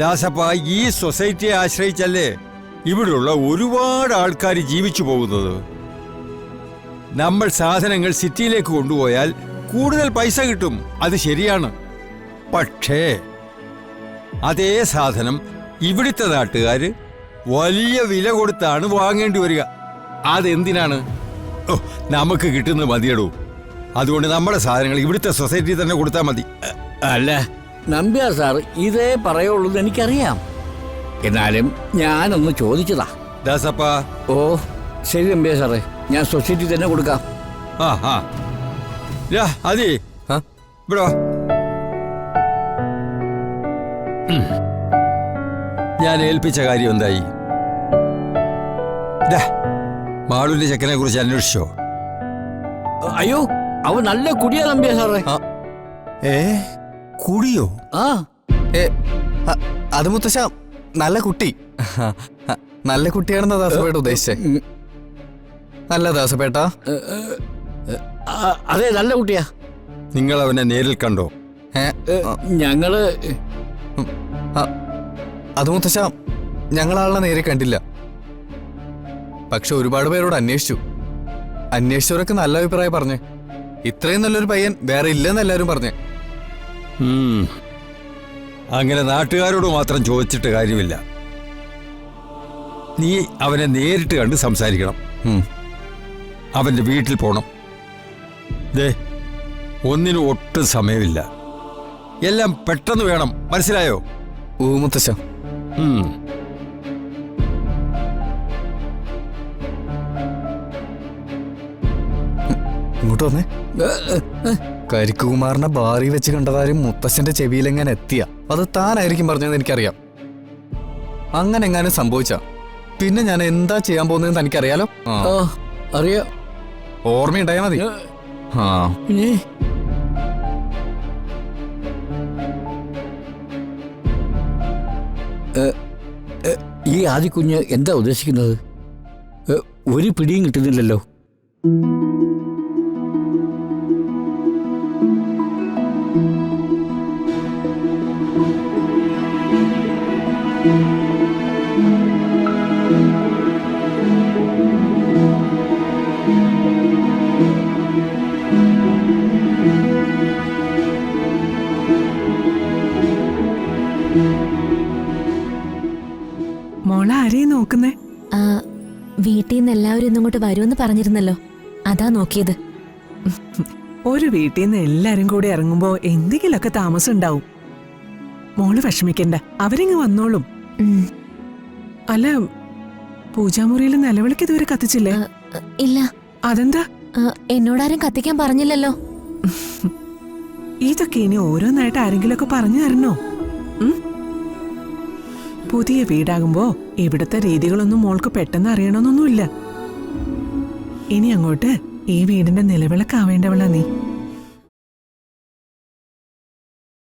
ദാസപ്പ, ഈ സൊസൈറ്റിയെ ആശ്രയിച്ചല്ലേ ഇവിടെയുള്ള ഒരുപാട് ആൾക്കാർ ജീവിച്ചു പോകുന്നത്. നമ്മൾ സാധനങ്ങൾ സിറ്റിയിലേക്ക് കൊണ്ടുപോയാൽ കൂടുതൽ പൈസ കിട്ടും, അത് ശരിയാണ്. പക്ഷേ അതേ സാധനം ഇവിടുത്തെ നാട്ടുകാർ വലിയ വില കൊടുത്താണ് വാങ്ങേണ്ടി വരിക. അതെന്തിനാണ്? നമുക്ക് കിട്ടുന്നത് മതിയടൂ. അതുകൊണ്ട് നമ്മുടെ സാധനങ്ങൾ ഇവിടുത്തെ സൊസൈറ്റി തന്നെ കൊടുത്താൽ മതി. അല്ല നമ്പ്യാർ സാർ, ഇതേ പറയുള്ളൂ എനിക്കറിയാം. എന്നാലും ഞാനൊന്ന് ചോദിച്ചതാ. ദാസപ്പ. ഓ ശരി നമ്പ്യാർ സാറേ, ഞാൻ സൊസൈറ്റി തന്നെ കൊടുക്കാം. അതെ, ഇവിടെ ഞാൻ ഏൽപ്പിച്ച കാര്യം എന്തായി? മാളുവിന്റെ ചെക്കനെ കുറിച്ച് അന്വേഷിച്ചോ? അയ്യോ, അവൻ നല്ല കുടിയാ നമ്പ്യാർ സാറേ. കുടിയോ? അത് മുത്തശ്ശ നല്ല കുട്ടി. നല്ല കുട്ടിയാണെന്ന ദാസപേട്ട ഉദ്ദേശിച്ചേ? അല്ല ദാസപേട്ട, അതെ നല്ല കുട്ടിയാ. നിങ്ങൾ അവനെ നേരിൽ കണ്ടോ? ഞങ്ങള് അത് മുത്തശ്ശ ഞങ്ങളാളെ നേരെ കണ്ടില്ല. പക്ഷെ ഒരുപാട് പേരോട് അന്വേഷിച്ചവരൊക്കെ നല്ല അഭിപ്രായം പറഞ്ഞേ. ഇത്രയും നല്ലൊരു പയ്യൻ വേറെ ഇല്ലെന്ന് എല്ലാവരും പറഞ്ഞേ. അങ്ങനെ നാട്ടുകാരോട് മാത്രം ചോദിച്ചിട്ട് കാര്യമില്ല. നീ അവനെ നേരിട്ട് കണ്ട് സംസാരിക്കണം. അവന്റെ വീട്ടിൽ പോണം. ഒന്നിനും ഒട്ടും സമയമില്ല. എല്ലാം പെട്ടെന്ന് വേണം, മനസ്സിലായോ? ഓ മുത്തശ്ശ. ഇങ്ങോട്ട് വന്നേ. കരിക്കുകുമാറിനെ ബാറി വെച്ച് കണ്ടതാരും മുത്തശ്ശന്റെ ചെവിയിലെങ്ങനെ എത്തിയ അത് താനായിരിക്കും പറഞ്ഞതെന്ന് എനിക്കറിയാം. അങ്ങനെ എങ്ങാനും സംഭവിച്ച പിന്നെ ഞാൻ എന്താ ചെയ്യാൻ പോകുന്നതെന്ന് തനിക്കറിയാലോ. അറിയാം. ഓർമ്മയുണ്ടായാ മതി. ഈ ആദിക്കുഞ്ഞ് എന്താ ഉദ്ദേശിക്കുന്നത്? ഒരു പിടിയും കിട്ടുന്നില്ലല്ലോ. മോളെ ആരെയും നോക്കുന്നേ? വീട്ടിൽ നിന്ന് എല്ലാവരും ഇന്നിങ്ങോട്ട് വരുമെന്ന് പറഞ്ഞിരുന്നല്ലോ, അതാ നോക്കിയത്. ഒരു വീട്ടിൽ നിന്ന് എല്ലാരും കൂടി ഇറങ്ങുമ്പോ എന്തെങ്കിലുമൊക്കെ താമസം ഉണ്ടാവും. മോള് വിഷമിക്കണ്ട, അവരിങ്ങ് വന്നോളും. അല്ല, പൂജാമുറിയിൽ നിലവിളക്ക് ഇതുവരെ കത്തിച്ചില്ലേ? ഇല്ല. അതെന്താ? എന്നോടാരും കത്തിക്കാൻ പറഞ്ഞില്ലല്ലോ. ഇതൊക്കെ ഇനി ഓരോന്നായിട്ട് ആരെങ്കിലുമൊക്കെ പറഞ്ഞു തരണോ? പുതിയ വീടാകുമ്പോ ഇവിടുത്തെ രീതികളൊന്നും മോൾക്ക് പെട്ടെന്ന് അറിയണമെന്നൊന്നുമില്ല. ഇനി അങ്ങോട്ട് ഈ വീടിന്റെ നിലവിളക്കാവേണ്ടവളാ നീ.